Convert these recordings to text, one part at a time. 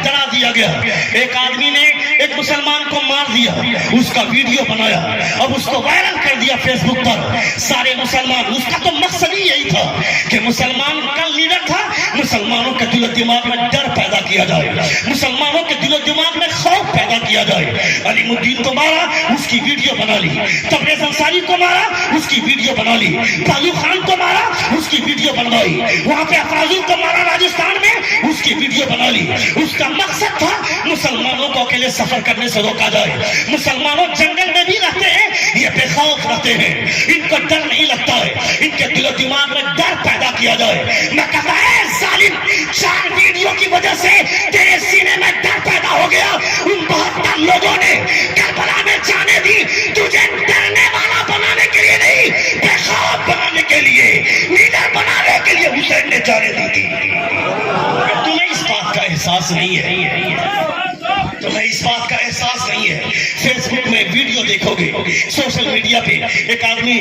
ڈرا دیا گیا. ایک آدمی نے ایک مسلمان کو مار دیا, اس کا ویڈیو بنایا, اب اس کو وائرل کر دیا فیس بک پر. سارے مسلمان, اس کا تو مقصد ہی یہی تھا کہ مسلمان کا لیڈر تھا, مسلمانوں کے دل و دماغ میں ڈر پیدا کیا جائے, مسلمانوں کے دل و دماغ میں خوف پیدا کیا جائے. علیم الدین کو مارا, اس کی ویڈیو بنا لی. تبریز انصاری کو مارا, اس کی ویڈیو بنا لی. پالو خان کو مارا, اس کی ویڈیو بنوائی. وہاں پہ افاظل کو مارا راجستھان میں, اس کی ویڈیو بنا لی. اس کا مقصد تھا مسلمانوں کو اکیلے سفر کرنے سے روکا جائے. مسلمانوں جنگل میں بھی رہتے ہیں, یہ بے خوف رہتے ہیں, ان کو ڈر نہیں لگتا ہے, ان کے دل و دماغ میں ڈر پیدا کیا جائے. میں کہتا ہے ظالم, 4 ویڈیو کی وجہ سے تیرے سینے میں ڈر پیدا ہو گیا. ان 72 لوگوں نے کربلا میں جانے دی, تجھے ڈرنے والا بنانے کے لیے نہیں, بے خوف بنانے کے لیے, لیڈر بنانے کے لیے حسین نے جانے دی تھی. تمہیں اس بات کا احساس نہیں ہے, تمہیں اس بات کا احساس نہیں ہے. فیس بک میں ویڈیو دیکھو گے, سوشل میڈیا پہ ایک آدمی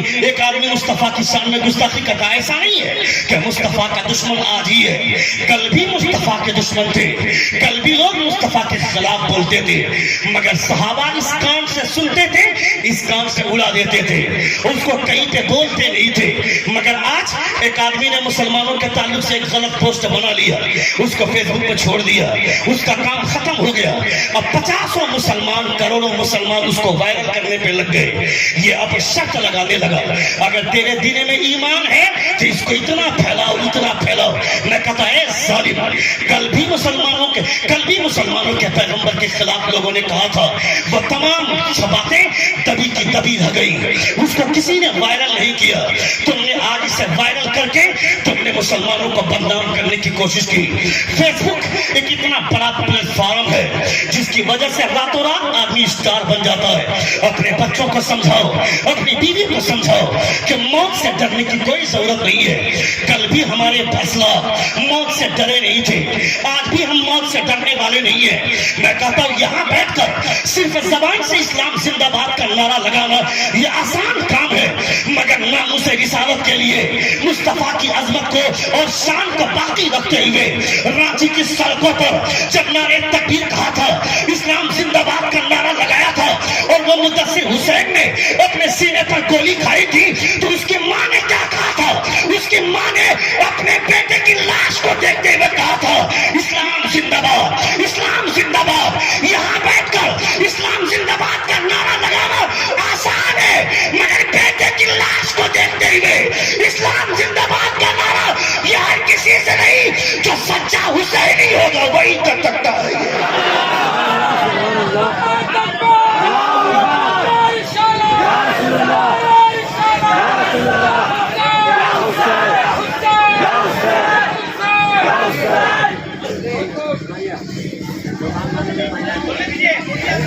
مصطفیٰ کی شان میں گستاخی کرتا ہے. ایسا نہیں ہے کہ مصطفیٰ کا دشمن آج ہی ہے, کل بھی مصطفیٰ کے دشمن تھے, کل بھی لوگ مصطفیٰ کے خلاف بولتے تھے, مگر صحابہ اس کان سے سنتے تھے, اس کان سے اڑا دیتے تھے, اس کو کہیں پہ بولتے نہیں تھے. مگر آج ایک آدمی نے مسلمانوں کے تعلق سے ایک غلط پوسٹ بنا لیا, اس کو فیس بک پہ چھوڑ دیا, اس کا کام ختم ہو گیا. اب 50 مسلمان, کروڑوں مسلمان اس کو وائرل کرنے پہ لگ گئے. یہ اب شرط لگانے لگا, اگر تیرے دل میں ایمان ہے تو اس کو اتنا پھیلاؤ, اتنا پھیلاؤ. میں کہتا ہے ظالم, کل بھی مسلمانوں کے پیغمبر کے خلاف لوگوں نے کہا تھا, وہ تمام باتیں دبی کی دبی رہ گئی, اس کو کسی نے وائرل نہیں کیا. تم نے آج اسے وائرل کر کے تم نے مسلمانوں کو بدنام کرنے کی کوشش کی. فیس بک ایک اتنا بڑا پلیٹ فارم ہے جس کی وجہ سے راتوں رات آدمی اسٹار بن جاتا ہے. اپنے بچوں کو سمجھاؤ, اپنی بیوی کو سمجھاؤ کہ موت سے ڈرنے کی کوئی ضرورت نہیں ہے. کل بھی ہمارے اسلاف موت سے ڈرے نہیں تھے, آج بھی ہم موت سے ڈرنے والے نہیں ہیں. میں کہتا ہوں یہاں بیٹھ کر صرف زبان سے اسلام زندہ باد کا نعرہ لگانا یہ آسان کام ہے, مگر ناموس رسالت کے لیے مصطفیٰ کی عظمت کو اور شان کو باقی رکھتے ہوئے رانچی کی سڑکوں پر جب نعرے تکبیر کہا تھا, اسلام زندہ باد کا نعرہ لگایا تھا, اور وہ مدثر حسین نے اپنے سینے پر گولی کھائی تھی, تو اس کی ماں نے کیا کہا تھا؟ اس کی ماں نے اپنے بیٹے کی لاش کو دیکھتے ہوئے کہا تھا, اسلام زندہ باد, اسلام زندہ باد. یہاں بیٹھ کر اسلام زندہ باد کا نعرہ لگانا آسان ہے, مگر بیٹے کی لاش کو دیکھتے ہوئے اسلام زندہ باد کا نعرہ یہ ہر کسی سے نہیں, جو سچا حسینی ہوگا وہی کر سکتا ہے.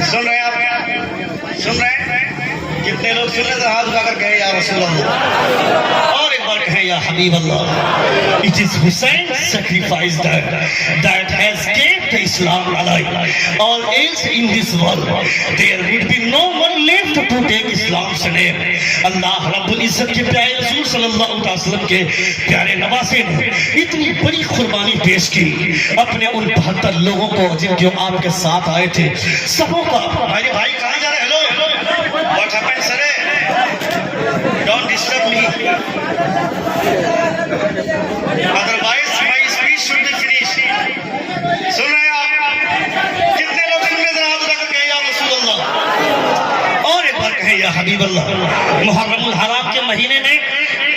سن رہے آپ, سن رہے ہیں کتنے لوگ سن رہے ہیں؟ ہاتھ اٹھا کر کہیں یا رسول اللہ, اور ایک بار کہیں یا حبیب اللہ. It is Hussein sacrifice that has kept Islam alive. All else in this world there would be no one left to take Islam's name. اللہ رب العزت کے پیارے رسول صلی اللہ علیہ وسلم کے پیارے نواسے نے اتنی بڑی قربانی پیش کی اپنے ان 72 لوگوں کو جن جو آپ کے ساتھ آئے تھے, سبوں کا. بھائی کہاں جا رہے ہیں؟ Hello, what happened sir? Don't disturb me, otherwise my speech should be finished. سن رہے ہیں آپ؟ کتنے لوگ سن رہے ہیں؟ ہاتھ اٹھا کر کہیں یا رسول اللہ, اور ایک بار کہیں یا حبیب اللہ. محرم الحرام کے مہینے میں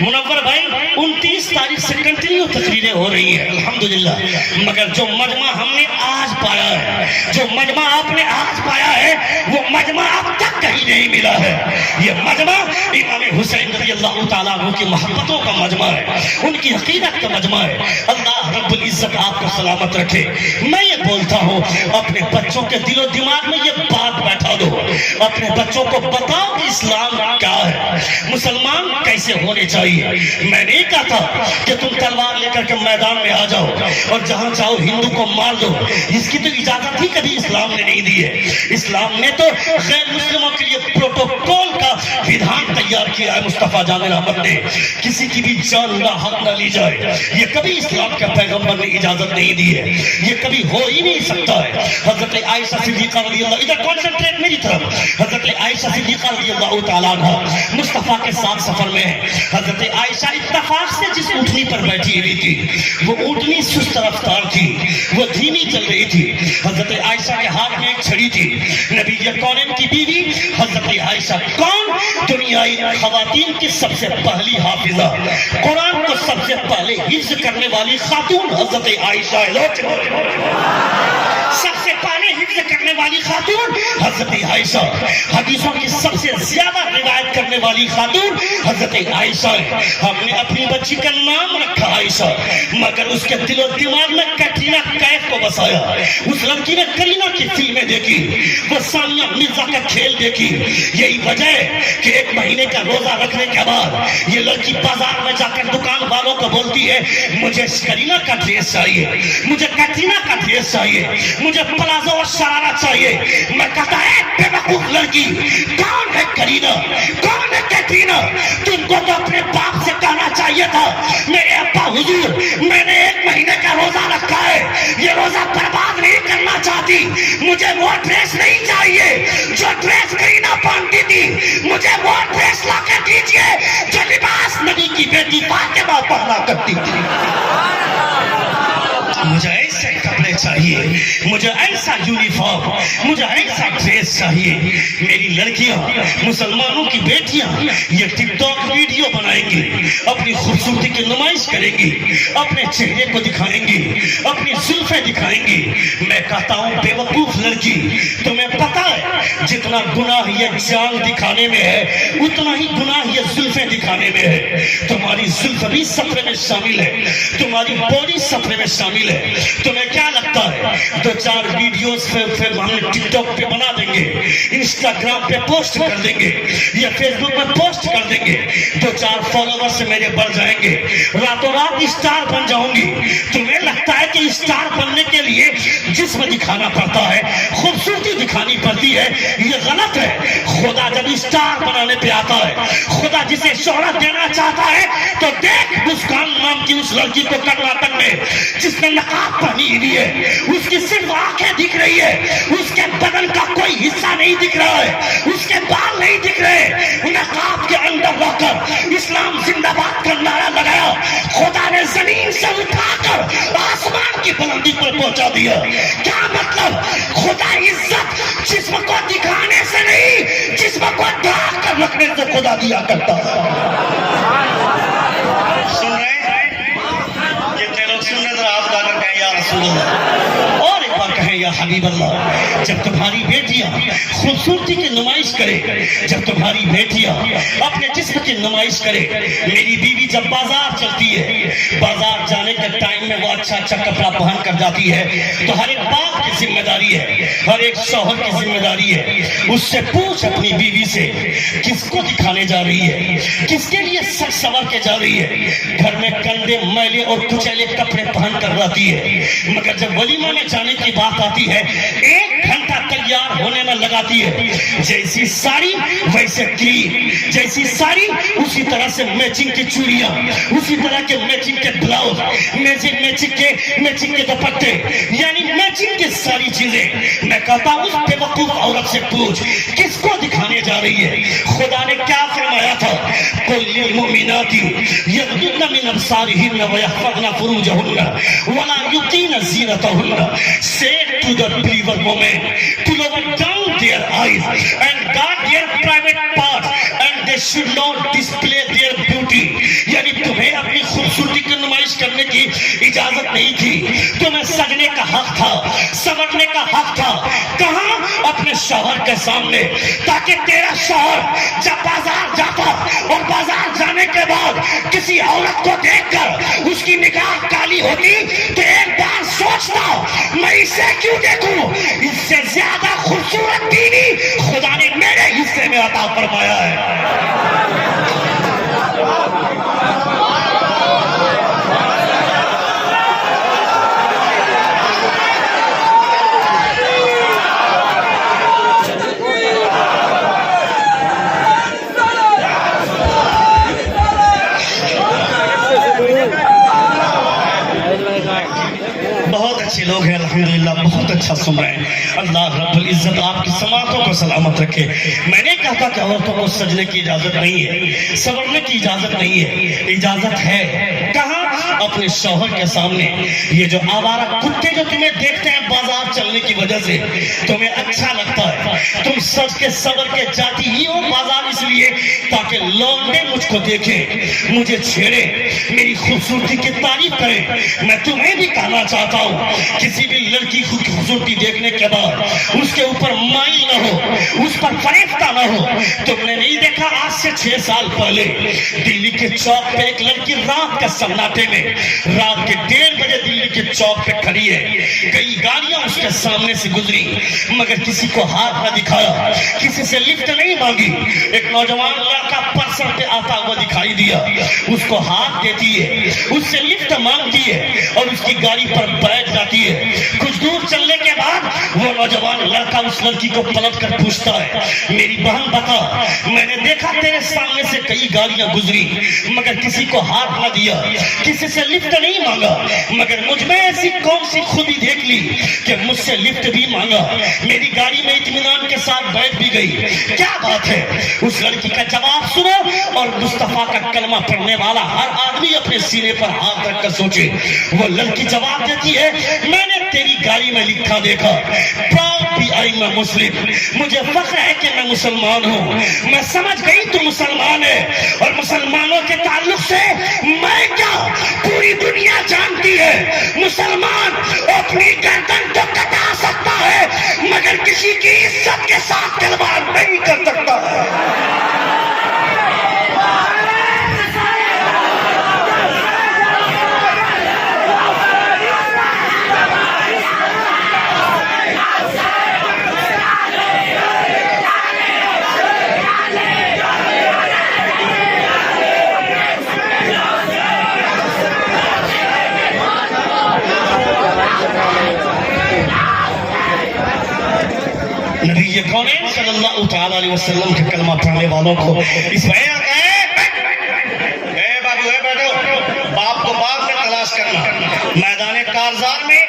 منور بھائی 29 تاریخ سے کنٹینیو تقریریں ہو رہی ہیں الحمدللہ, مگر جو مجمع ہم نے آج پایا ہے, جو مجمع آپ نے آج پایا ہے, وہ مجمع اب تک کہیں نہیں ملا ہے. یہ مجمع امام حسین رضی اللہ تعالیٰ عنہ کی محبتوں کا مجمع ہے, ان کی عقیدت کا مجمع ہے. اللہ رب العزت آپ کو سلامت رکھے. میں یہ بولتا ہوں اپنے بچوں کے دل و دماغ میں یہ بات بیٹھا دو, اپنے بچوں کو بتاؤ کہ اسلام کیا ہے, مسلمان کیسے ہونے چاہیے. میں نے کہتا کہ تم تلوار لے کر کے میدان میں آ جاؤ اور جہاں چاہو ہندو کو مار دو. اس کی تو اجازت ہی کبھی اسلام نے نہیں دی ہے. اسلام نے تو غیر مسلموں کے لیے پروٹوکول کا ویدھان تیار کیا ہے. مصطفیٰ جان رحمت نے کسی کی بھی جان ناحق نہ لی جائے، یہ کبھی اسلام کا پیغمبر نے اجازت نہیں دی ہے. یہ کبھی ہو ہی نہیں سکتا ہے. حضرت عائشہ صدیقہ رضی اللہ، ادھر کنسنٹریٹ میری طرف، حضرت عائشہ صدیقہ رضی اللہ تعالیٰ عنہ مصطفیٰ کے ساتھ سفر میں ہے. حضرت عائشہ اتفاق سے جس اونٹنی پر بیٹھی ہوئی تھی وہ اونٹنی سست رفتار تھی، وہ دھیمی چل رہی تھی. حضرت عائشہ کے ہاتھ میں ایک چھڑی تھی. نبی کونین کی بیوی حضرت عائشہ، کون؟ دنیائی خواتین کی سب سے پہلی حافظہ، قرآن کو سب سے پہلے حفظ کرنے والی خاتون حضرت عائشہ. سب سے پہلے حفظ کرنے والی خاتون حضرت عائشہ، حدیثوں کی سب سے زیادہ روایت کرنے والی خاتون حضرت عائشہ. ہم نے اپنی بچی کا نام رکھا عائشہ، مگر اس کے دل و دماغ میں کٹرینہ کیف کو بسایا. اس لڑکی نے کرینہ کی فلمیں دیکھی، وہ ثانیہ مرزا کا کھیل دیکھی. یہی وجہ ہے کہ ایک مہینے کا روزہ رکھنے کے بعد یہ لڑکی بازار میں جا کر دکان والوں کو بولتی ہے مجھے کرینہ کا ڈریس چاہیے، مجھے کٹرینہ کا ڈریس چاہیے، مجھے پلازو اور شرارہ چاہیے. میں کہتا ہے بے وقوف لڑکی، کون ہے کرینہ، کون ہے کیٹرینہ؟ تم کو تو اپنے باپ سے کہنا چاہیے تھا میرے ابا حضور میں نے ایک مہینے کا روزہ رکھا ہے، یہ روزہ برباد نہیں کرنا چاہتی، مجھے وہ ڈریس نہیں چاہیے جو ڈریس کرینہ پہنتی تھی، مجھے وہ ڈریس لا کر دیجیے جو لباس نبی کی بیٹی فاطمہ پہنا کرتی تھی. مجھے ایسے کپڑے چاہیے، مجھے ایسا یونیفارم، مجھے ایسا ڈریس چاہیے. میری لڑکیاں، مسلمانوں کی بیٹیاں یہ ٹک ٹاک ویڈیو بنائیں گی، اپنی خوبصورتی کی نمائش کریں گی، اپنے چہرے کو دکھائیں گی، اپنی زلفیں دکھائیں گی. میں کہتا ہوں بے وقوف لڑکی، تمہیں پتا ہے جتنا گناہ یہ جان دکھانے میں ہے اتنا ہی گناہ یہ زلفیں دکھانے میں ہے. تمہاری زلف بھی سفرے میں شامل ہے، تمہاری باڈی سفرے میں شامل ہے. تمہیں کیا لگتا ہے دو چار ویڈیوز ہم نے ٹک ٹاک پہ بنا دیں گے، انسٹاگرام پہ پوسٹ کر دیں گے یا فیس بک میں پوسٹ کر دیں گے، دو چار فالوور سے میرے بڑھ جائیں گے، راتوں رات اسٹار بن جاؤں گی؟ تمہیں لگتا ہے کہ اسٹار بننے کے لیے جسم دکھانا پڑتا ہے، خوبصورتی دکھانی پڑتی ہے؟ یہ غلط ہے. خدا جب اسٹار بنانے پہ آتا ہے، خدا جسے شہرت دینا چاہتا ہے تو دیکھ مسکان نام کی اس لڑکی کو کرناٹک میں جس نے نقاب پہنی ہوئی ہے، اس کی صرف آنکھیں دکھ رہی ہے، اس کے بدن کا کوئی حصہ نہیں دکھ رہا ہے، اس کے بال نہیں دکھ رہے. نقاب کے اندر رہ کر اسلام زندہ باد کا نعرہ لگایا، خدا نے زمین سے اٹھا کر آسمان کی بلندی پر پہنچا دیا. کیا مطلب؟ خدا عزت جسم کو دکھانے سے نہیں، جسم کو ڈھانپ کر رکھنے سے خدا دیا کرتا ہے. سن رہے ہیں؟ کتنے لوگ سن رہے؟ ذرا آپ گا کر کہیں یا رسول اللہ، اور ایک بار کہیں یا حبیب اللہ. جب تمہاری بیٹیاں خوبصورتی کی نمائش کرے، جب تمہاری بیٹیاں اپنے جسم کی نمائش کرے، میری بیوی جب بازار چلتی ہے، بازار جانے کے ٹائم میں وہ اچھا اچھا کپڑا پہن کر جاتی ہے تو ہر ایک باپ کی ذمہ داری ہے، ہر ایک شوہر کی ذمہ داری ہے اس سے پوچھ اپنی بیوی سے کس کو دکھانے جا رہی ہے، کس کے لیے سج سنور کے جا رہی ہے. گھر میں گندے میلے اور کچیلے کپڑے پہن کر رہتی ہے، مگر جب ولیمہ میں جانے کی بات آتی ہے 1 گھنٹہ تیار ہونے میں لگاتی ہے. جیسی ساڑی ویسے کریم، جیسی ساڑی اسی طرح سے میچنگ کی چوڑیاں، اسی طرح کے میچنگ کے بلاؤز، میچنگ کے دوپٹے، یعنی میچنگ کی ساری چیزیں. میں کہتا ہوں اس بے وقوف عورت سے پوچھ کس کو دکھانے جا رہی ہے؟ خدا نے کیا فرمایا تھا؟ قل للمؤمنات یغضضن من ابصارهن ويحفظن فروجهن ولا يبدين زينتهن. Say to the believer women to lower down their eyes and guard their private parts and they should not display their beauty. یعنی تمہیں اپنی خوبصورتی کی نمائش کرنے کی اجازت نہیں تھی، تمہیں سجنے کا حق تھا، سنورنے کا حق تھا. کہاں؟ اپنے شوہر کے سامنے، تاکہ تیرا شوہر جب بازار جاتا اور بازار جانے کے بعد کسی عورت کو دیکھ کر اس کی نگاہ کالی ہوتی تو ایک بار سوچتا میں اسے کیوں دیکھوں؟ اس سے زیادہ خوبصورت بیوی خدا نے میرے حصے میں عطا فرمایا ہے. بہت اچھا سن رہے ہیں. اللہ رب العزت آپ کی سماعتوں کو سلامت رکھے. میں نے کہا تھا کہ عورتوں کو سجنے کی اجازت نہیں ہے, سورنے کی اجازت نہیں ہے. اجازت ہے کہاں؟ اپنے شوہر کے سامنے. یہ جو آوارہ کتے جو تمہیں دیکھتے ہیں بازار چلنے کی وجہ سے, تمہیں اچھا لگتا ہے, تم سج کے سور کے جاتی ہی ہو بازار اس لیے تاکہ لونڈے مجھ کو دیکھیں, مجھے چھیڑے, میری خوبصورتی کی تعریف کریں. میں تمہیں بھی کہنا چاہتا ہوں, کسی بھی لڑکی کی خوبصورتی دیکھنے کے بعد اس کے اوپر مائل نہ ہو, اس پر فریفتہ نہ ہو. تم نے نہیں دیکھا آج سے 6 سال پہلے دلی کے چوک پہ ایک لڑکی رات کے سناٹے میں رات کے 1:30 بجے دلی کے چوک پہ کھڑی ہے. کئی گاڑیاں اس کے سامنے سے گزری مگر کسی کو ہاتھ نہ دکھایا, کسی سے لفٹ نہیں مانگی. ایک نوجوان لڑکا پرسر پہ آتا ہوا دکھائی دیا, اس کو ہاتھ دیتی ہے, اس سے لفٹ مانگتی ہے اور اس کی گاڑی پر بیٹھ جاتی ہے. کچھ دور چلنے کے بعد وہ نوجوان لڑکا اس لڑکی کو پلٹ کر پوچھتا ہے, میری بہن بتا, میں نے دیکھا تیرے سامنے سے کئی گاڑیاں گزری مگر کسی کو ہاتھ نہ دیا, کسی سے لفٹ نہیں مانگا, مگر مجھ میں ایسی کون سی خوبی دیکھ لی کہ مجھ سے لفٹ بھی مانگا, میری گاڑی میں اطمینان کے ساتھ بیٹھ بھی گئی. کیا بات ہے؟ اس لڑکی کا جواب سنو اور مصطفیٰ کا کلمہ پڑھنے والا ہر آدمی اپنے سینے پر ہاتھ رکھ کر سوچے. وہ لڑکی جواب دیتی ہے, میں نے تیری گاڑی میں لکھا دیکھا, پراؤڈ بی آئی ایم مسلم, مجھے فخر ہے کہ میں مسلمان ہوں. میں سمجھ گئی تو مسلمان ہے, اور مسلمانوں کے تعلق سے میں کیا پوری دنیا جانتی ہے, مسلمان اپنی گردن تو کٹا سکتا ہے مگر کسی کی عزت کے ساتھ تلوار نہیں کر سکتا ہے. نبی کونین صلی اللہ تعالیٰ علیہ وسلم کے کلمہ پڑھنے والوں کو اس میں باپ کو بعد میں تلاش کرنا, میدان کارزار میں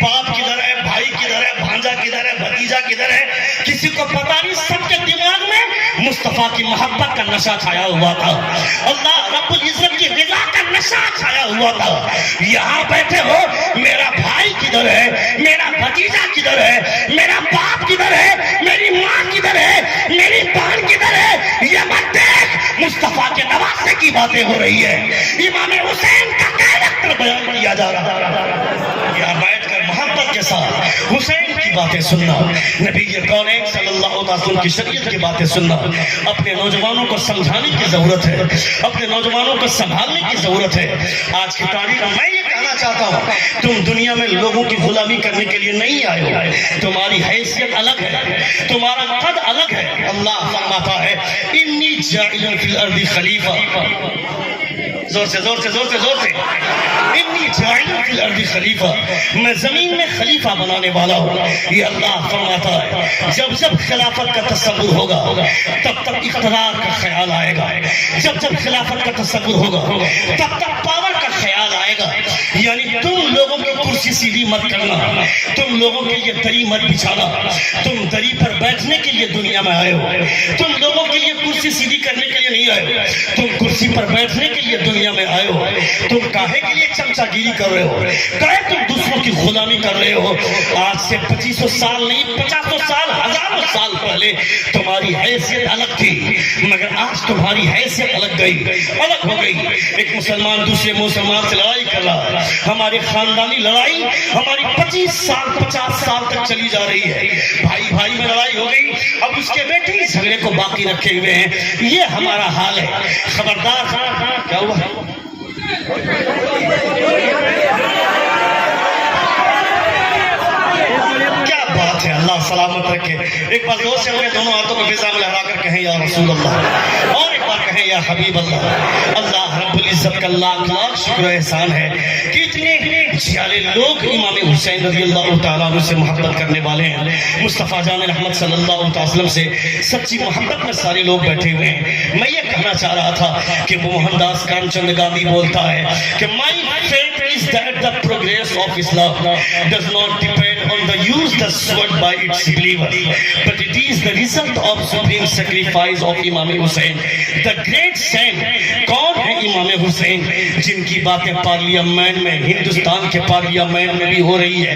باپ کدھر ہے, بھائی کدھر ہے, بھانجا کدھر ہے, بھتیجا کدھر ہے, کسی کو پتا نہیں. سب کے دماغ میں مصطفیٰ کی محبت کا نشہ چھایا ہوا تھا, اللہ رب العزت کی رضا کا نشہ چھایا ہوا تھا. یہاں بیٹھے ہو, میرا بھائی کدھر ہے, میرا بھتیجا کدھر ہے, میرا باپ کدھر ہے, میری ماں کدھر ہے, میری بہن کدھر ہے, یہ مت دیکھ. مصطفیٰ کے نواسے کی باتیں ہو رہی ہے, امام حسین کا کیریکٹر بیان کیا جا رہا ہے. یہاں بیٹھ کر محبت کے ساتھ حسین کی باتیں سننا, نبی کونین صلی اللہ علیہ وسلم کی شریعت کی باتیں سننا. اپنے نوجوانوں کو سمجھانے کی ضرورت ہے, اپنے نوجوانوں کو سنبھالنے کی ضرورت ہے. آج کی تاریخ میں یہ کہنا چاہتا ہوں, تم دنیا میں لوگوں کی غلامی کرنے کے لیے نہیں آئے ہو, تمہاری حیثیت الگ ہے, تمہارا قد الگ ہے. اللہ فرماتا ہے, انی جاعل فی الارض خلیفہ, زور سے زور سے زور سے زور سے, انی جاعل فی الارض خلیفہ, میں زمین میں خلیفہ بنانے والا ہوں. یہ اللہ فرماتا ہے, جب جب خلافت کا تصور ہوگا تب تک اقتدار کا خیال آئے گا, جب جب خلافت کا تصور ہوگا تب تک پاور کا خیال آئے گا. یعنی تم لوگوں کی کرسی سیدھی مت کرنا, تم لوگوں کے لیے دری مت بچھانا, تم دری پر بیٹھنے کے لیے دنیا میں آئے ہو, تم لوگوں کے لیے کرسی سیدھی کرنے کے لیے نہیں آئے, تم کرسی پر بیٹھنے کے لیے دنیا میں آئے ہو. تم کاہے کے لیے چمچا گیری کر رہے ہو, کاہے تم دوسروں کی غلامی کر رہے ہو. آج سے 2500 سال نہیں, 50 سال, ہزاروں سال پہلے تمہاری حیثیت الگ تھی مگر آج تمہاری حیثیت الگ گئی, الگ ہو گئی. ایک مسلمان دوسرے مسلمان سے لڑائی کر رہا ہے, ہماری خاندانی لڑائی ہماری 25 سال 50 سال تک چلی جا رہی ہے. بھائی بھائی میں لڑائی ہو گئی, اب اس کے بیٹے اس جھگڑے کو باقی رکھے ہوئے ہیں. یہ ہمارا حال ہے. خبردار. کیا ہوا؟ کیا بات ہے, اللہ سلامت رکھے. ایک بار زور سے اپنے دونوں ہاتھوں کو فضا میں لہرا کر کہیں یا رسول اللہ, اور ایک بار کہیں یا حبیب اللہ. اللہ رب العزت کا لاکھ لاکھ شکر و احسان ہے کہ اتنے جھیالے لوگ امام حسین رضی اللہ تعالیٰ عنہ سے محبت کرنے والے ہیں. مصطفیٰ جان رحمت صلی اللہ علیہ وسلم سے سچی محبت میں سارے لوگ بیٹھے ہوئے ہیں. میں یہ کہنا چاہ رہا تھا کہ وہ موہن داس کرم چند گاندھی بولتا ہے کہ my faith is that the progress of Islam does not depend on the use the sword by its believers, but it is the result of supreme sacrifice of Imam Hussain, the great saint. کون ہے امام حسین جن کی باتیں parliament میں، ہندوستان کے parliament میں بھی ہو رہی ہے،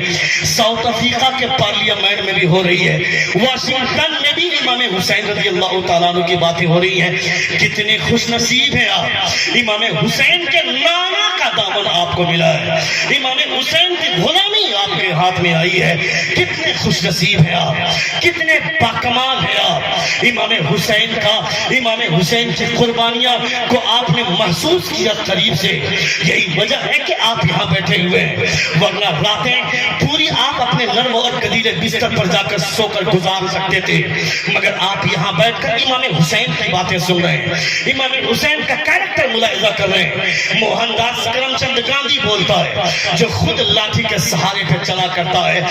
ساؤتھ افریقہ کے پارلیمنٹ میں بھی ہو رہی ہے، واشنگٹن میں بھی امام حسین رضی اللہ تعالیٰ عنہ کی باتیں ہو رہی ہیں. کتنے خوش نصیب ہیں آپ، امام حسین کے نانا کا دامن آپ کو ملا ہے، امام حسین کی غلامی آپ کے ہاتھ میں آئی ہے. کتنے خوش نصیب ہیں آپ، کتنے باکمال ہیں آپ. امام حسین کا، امام حسین کی قربانیاں کو آپ نے محسوس کیا قریب سے. یہی وجہ ہے کہ آپ یہاں بیٹھے ہوئے ہیں، ورنہ راتیں پوری آپ اپنے نرم اور کدیلے بستر پر جا کر سو کر گزار سکتے تھے، مگر آپ یہاں بیٹھ کر امام حسین کی باتیں سن رہے ہیں، امام حسین کا کیریکٹر ملاحظہ کر رہے ہیں. موہن داس کرم چند گاندھی بولتا ہے، جو خود لاٹھی کے سہارے پہ چلا کرتا ہے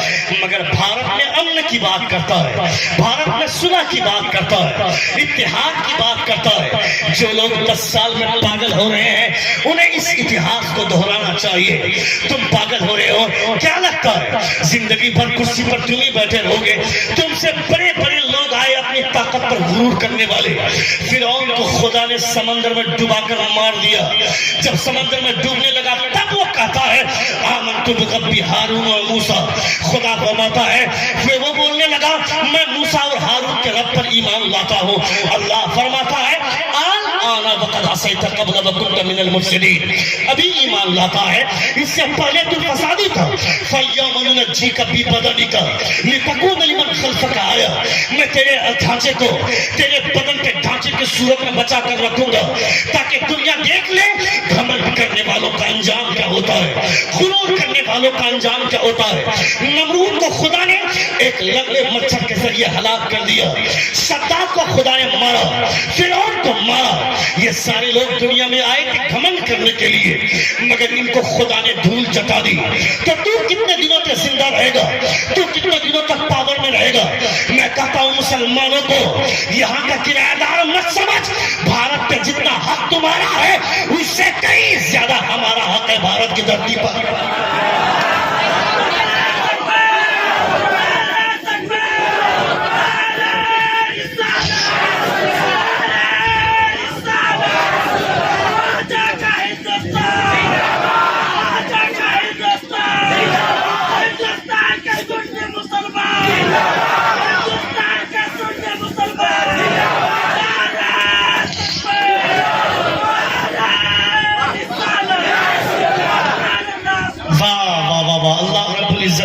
مگر بھارت میں امن کی بات کرتا ہے، بھارت میں صلح کی بات کرتا ہے، اتحاد کی بات کرتا ہے. جو لوگ 10 سال میں پاگل ہو رہے ہیں انہیں اس اتحاد کو دہرانا چاہیے. تم پاگل ہو رہے ہو، کیا لگتا ہے زندگی بھر کرسی پر تم ہی بیٹھے رہو گے؟ تم سے بڑے بڑے لوگ آئے اپنی طاقت پر غرور کرنے والے. فرعون کو خدا نے سمندر میں ڈبا کر مار دیا. جب سمندر میں ڈوبنے لگا تب وہ کہتا ہے آمنت برب ہارون و موسیٰ. خدا فرماتا ہے پھر وہ بولنے لگا میں موسیٰ اور ہارون کے رب پر ایمان لاتا ہوں. اللہ فرماتا ہے آنا وقد عصیت قبل وکنت من المفسدین. ابھی ایمان لاتا ہے، اس سے پہلے تو فسادی تھا. فَالْيَوْمَ نُنَجِّيكَ بِبَدَنِكَ لِتَكُونَ لِمَنْ خَلْفَكَ آیَةً. میں تیرے ڈھانچے کو، تیرے بدن کے ڈھانچے کی صورت میں بچا کر رکھوں گا تاکہ دنیا دیکھ لے گھمنڈ کرنے والوں کا انجام کیا ہوتا ہے، غرور کرنے والوں کا انجام کیا ہوتا ہے. نمرود کو خدا نے ایک لنگڑے مچھر کے ذریعے ہلاک کر دیا، شداد کو خدا نے مارا، فرعون کو مارا. یہ سارے لوگ دنیا میں آئے کہ گھمنڈ کرنے کے لیے، مگر ان کو خدا نے دھول چٹا دی. تو کتنے دنوں تک زندہ رہے گا؟ تو کتنے دنوں تک پاور میں رہے گا؟ میں کہتا ہوں مسلمانوں کو یہاں کا کرایہ دار مت سمجھ. بھارت پہ جتنا حق تمہارا ہے اس سے کئی زیادہ ہمارا حق ہے بھارت کی دھرتی پر.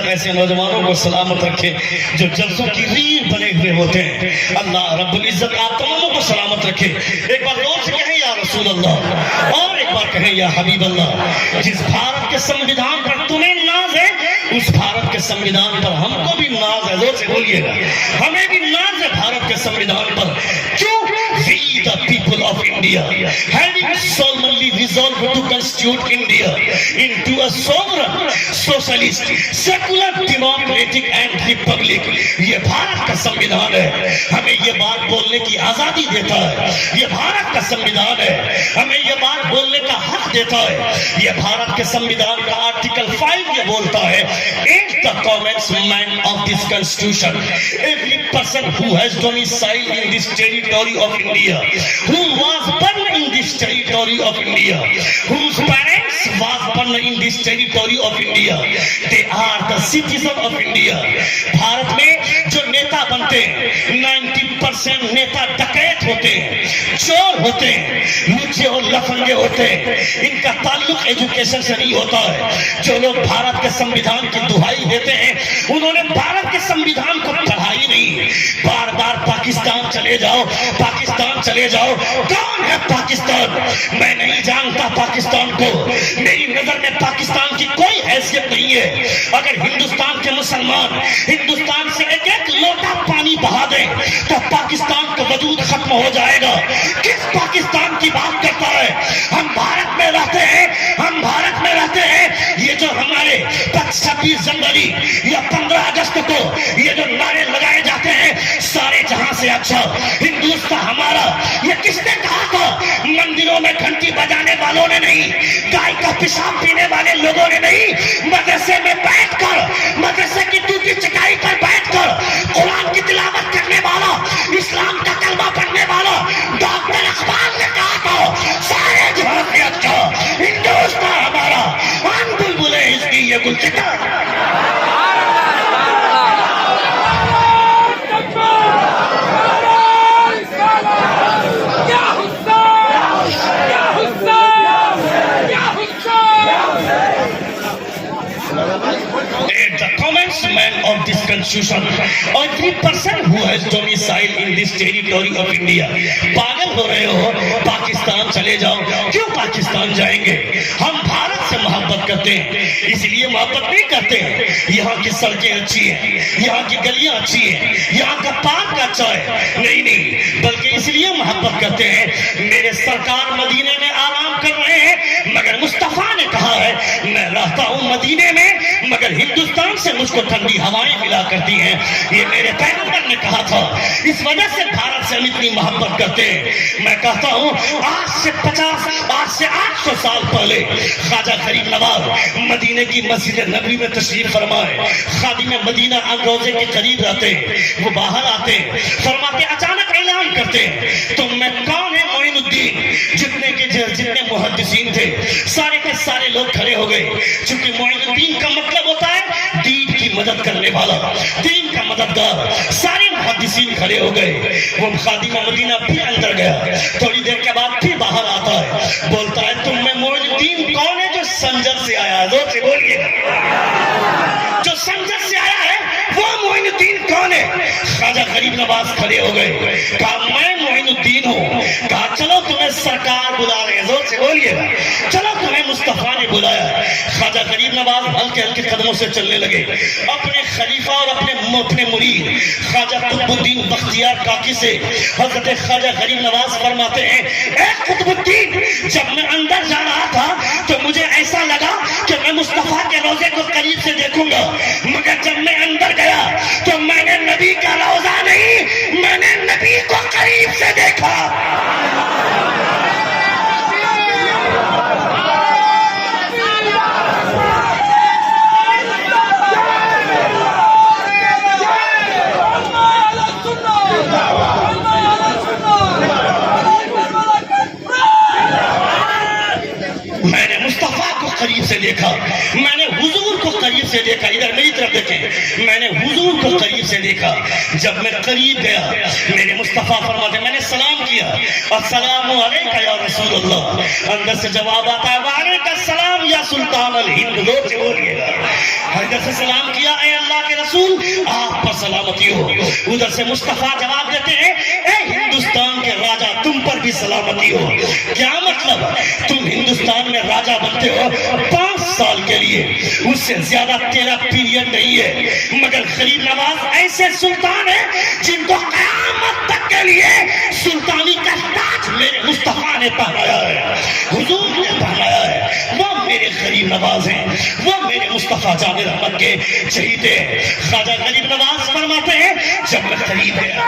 ایسے نوجوانوں کو سلامت رکھے جو جلسوں کی ریڑھ بنے ہوئے ہوتے ہیں. اللہ رب العزت آپ تماموں کو سلامت رکھے. ایک بار زور سے کہیں یا رسول اللہ، اور ایک بار کہیں یا حبیب اللہ. جس بھارت کے سموِدھان پر تمہیں ناز ہے اس بھارت کے سموِدھان پر ہم کو بھی ناز ہے. زور سے بولیے گا، ہمیں بھی ناز ہے بھارت کے سموِدھان پر. کیوں؟ We the people of India having solemnly resolved to constitute India into a sovereign, socialist, secular, democratic and republic. یہ بھارت کا سموِدھان ہے، ہمیں یہ بات بولنے کی آزادی دیتا ہے. یہ بھارت کا سموِدھان ہے، ہمیں یہ بات بولنے کا حق دیتا ہے. یہ بھارت کے سموِدھان کا آرٹیکل 5 یہ بولتا ہے if the commencement of this constitution every person who has domicile in this territory of India, who was born in this territory of India, whose parents was born in this territory of India, they are the citizen of India. Bharat میں جو نیتا بنتے ہیں 90% نیتا ڈکیت ہوتے ہیں، چور ہوتے ہیں، لچے اور لفنگے ہوتے ہیں. ان کا تعلق ایجوکیشن سے نہیں ہوتا ہے. جو لوگ بھارت کے سموِدھان کی دہائی دیتے ہیں انہوں نے بھارت کے سموِدھان کو پڑھا ہی نہیں. بار بار پاکستان چلے جاؤ، پاکستان چلے جاؤ. کون ہے پاکستان؟ میں نہیں جانتا پاکستان کو. میری نظر میں پاکستان کی کوئی حیثیت نہیں ہے. اگر ہندوستان کے مسلمان ہندوستان سے ایک ایک لوٹا پانی بہا دیں تو پاکستان کا وجود ختم ہو جائے گا. کس پاکستان کی بات کرتا ہے؟ ہم بھارت میں رہتے ہیں، ہم بھارت میں رہتے ہیں. یہ جو ہمارے 26 جنوری یا 15 اگست کو یہ جو نعرے لگائے جاتے ہیں سارے جہاں سے اچھا ہندوستان تھا ہمارا. یہ کس نے کہا تھا؟ مندروں میں گھنٹی بجانے والوں نے نہیں, گائے کا پیشاب پینے والے لوگوں نے نہیں, مدرسے میں بیٹھ کر, مدرسے کی ٹوٹی چٹائی پر بیٹھ کر قرآن کی تلاوت کرنے والا, اسلام کا کلمہ پڑھنے والا ڈاکٹر اقبال نے کہا تھا سارے جہاں سے اچھا ہندوستان ہمارا, ہم بلبلے اس کی یہ گلچتر. Of this constitution, every person who has domicile in this territory of India. پاگل ہو رہے ہو؟ پاکستان چلے جاؤ. کیوں پاکستان جائیں گے؟ ہم بھارت سے محبت کرتے ہیں, اس لیے محبت نہیں کرتے ہیں. یہاں کی سڑکیں اچھی ہیں, یہاں کی گلیاں اچھی ہیں, یہاں کا پارک اچھا ہے. نہیں, بلکہ اس لیے محبت کرتے ہیں میرے سرکار مدینے میں آرام کر رہے ہیں, مگر مصطفیٰ نے کہا ہے میں رہتا ہوں مدینے میں, مگر ہندوستان سے مجھ کو ٹھنڈی ہوائیں ملا کرتی ہیں. یہ میرے پیغمبر نے کہا تھا, اس وجہ سے بھارت سے ہم اتنی محبت کرتے ہیں. میں کہتا ہوں آج سے 800 سال پہلے خواجہ غریب نواز مدینے کی مسجد نبوی میں تشریف فرمائے. خادم مدینہ روزے کے قریب رہتے ہیں, وہ باہر آتے ہیں, فرماتے اچانک اعلان کرتے ہیں تم میں کون ہے معین الدین. جتنے محدثین تھے سارے کے سارے لوگ کھڑے ہو گئے, چونکہ معین الدین کا مطلب ہوتا ہے دین کی مدد کرنے والا, دین کا مددگار. سارے محدثین کھڑے ہو گئے. وہ خادم مدینہ پھر اندر گیا, تھوڑی دیر کے بعد پھر باہر آتا ہے, بولتا ہے تم میں معین الدین کون ہے جو سنجر سے آیا ہے؟ زور سے بولیے, جو سنجر سے آیا ہے وہ معین الدین کون ہے؟ خواجہ غریب نواز کھڑے ہو گئے, کہا میں معین الدین ہوں. کہا چلو تمہیں سرکار بلا رہے ہیں, زور سے بولیے گا, چلو تمہیں مصطفیٰ نے بلایا. خواجہ غریب نواز ہلکے ہلکے قدموں سے چلنے لگے. اپنے خلیفہ اور اپنے مرید خواجہ قطب الدین بختیار کاکی سے حضرت خواجہ غریب نواز فرماتے ہیں اے قطب الدین, جب میں اندر جا رہا تھا تو مجھے ایسا لگا کہ میں مصطفیٰ کے روزے کو قریب سے دیکھوں گا, مگر جب میں اندر گیا تو میں نے نبی کا روزہ نہیں, میں نے نبی کو قریب سے دیکھا. میں نے مصطفیٰ کو قریب سے دیکھا, میں نے حضور کو قریب سے دیکھا. ادھر میری طرف دیکھیں, میں نے حضور کو قریب سے دیکھا. جب میں قریب گیا میرے مصطفیٰ فرماتے میں نے سلام کیا, السلام علیکہ یا رسول اللہ. اندر سے جواب آتا ہے وعلیکہ السلام یا سلطان الہند. زور سے بولیے گا. ادھر سے سلام کیا اے اللہ کے رسول آپ پر سلامتی ہو. ادھر سے مصطفیٰ جواب دیتے ہیں اے ہندوستان کے راجہ تم پر بھی سلامتی ہو. کیا مطلب؟ تم ہندوستان میں راجہ بنتے ہو 5 سال کے لیے, اس سے زیادہ تیرا پیریڈ نہیں ہے, مگر غریب نواز ایسے سلطان ہیں جن کو قیامت تک کے لیے سلطانی کا تاج میرے مصطفیٰ نے پہنایا ہے, حضور نے پہنایا ہے. وہ میرے غریب نواز ہیں, وہ میرے مصطفیٰ جان رحمت کے چہیتے ہیں. خواجہ غریب نواز فرماتے ہیں جب میں قریب گیا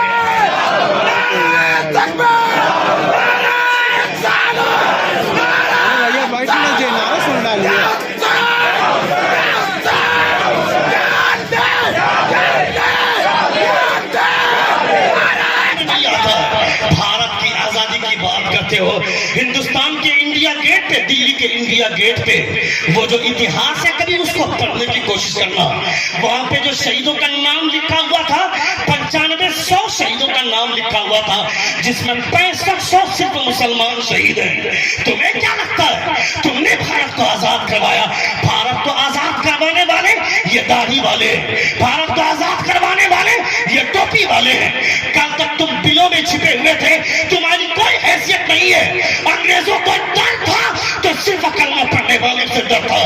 بھارت کی آزادی کی بات کرتے ہو, ہندوستان کے انڈیا گیٹ پہ, دلی کے انڈیا گیٹ پہ وہ جو اتہاس ہے کبھی اس کو پڑھنے کی کوشش کرنا. وہاں پہ جو شہیدوں کا نام لکھا ہوا تھا 9500 شہیدوں کا نام لکھا ہوا تھا, جس میں 6500 صرف مسلمان شہید ہیں. تمہیں کیا لگتا ہے تم نے بھارت کو آزاد کروایا؟ بھارت کو آزاد کروانے والے یہ داڑھی والے, بھارت کو آزاد کروانے والے یہ ٹوپی والے ہیں. کل تک تم بلوں میں چھپے ہوئے تھے, تمہاری کوئی حیثیت نہیں ہے. انگریزوں کو ڈر تھا تو صرف کلمہ پڑھنے والے سے ڈر تھا,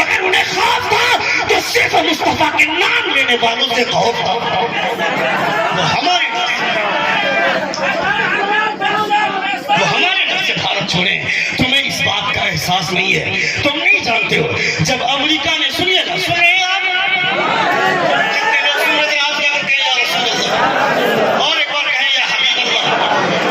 اگر انہیں خوف تھا تو صرف مصطفیٰ کے نام لینے والوں سے خوف تھا. وہ ہمارے ڈر سے بھارت چھوڑے. تمہیں اس بات کا احساس نہیں ہے, تم نہیں جانتے ہو. جب امریکہ نے سنیے گا, سنیے آپ کتنے لوگ سن رہے آپ کہیں یا رسول اللہ, اور ایک بار کہیں یا حبیب اللہ,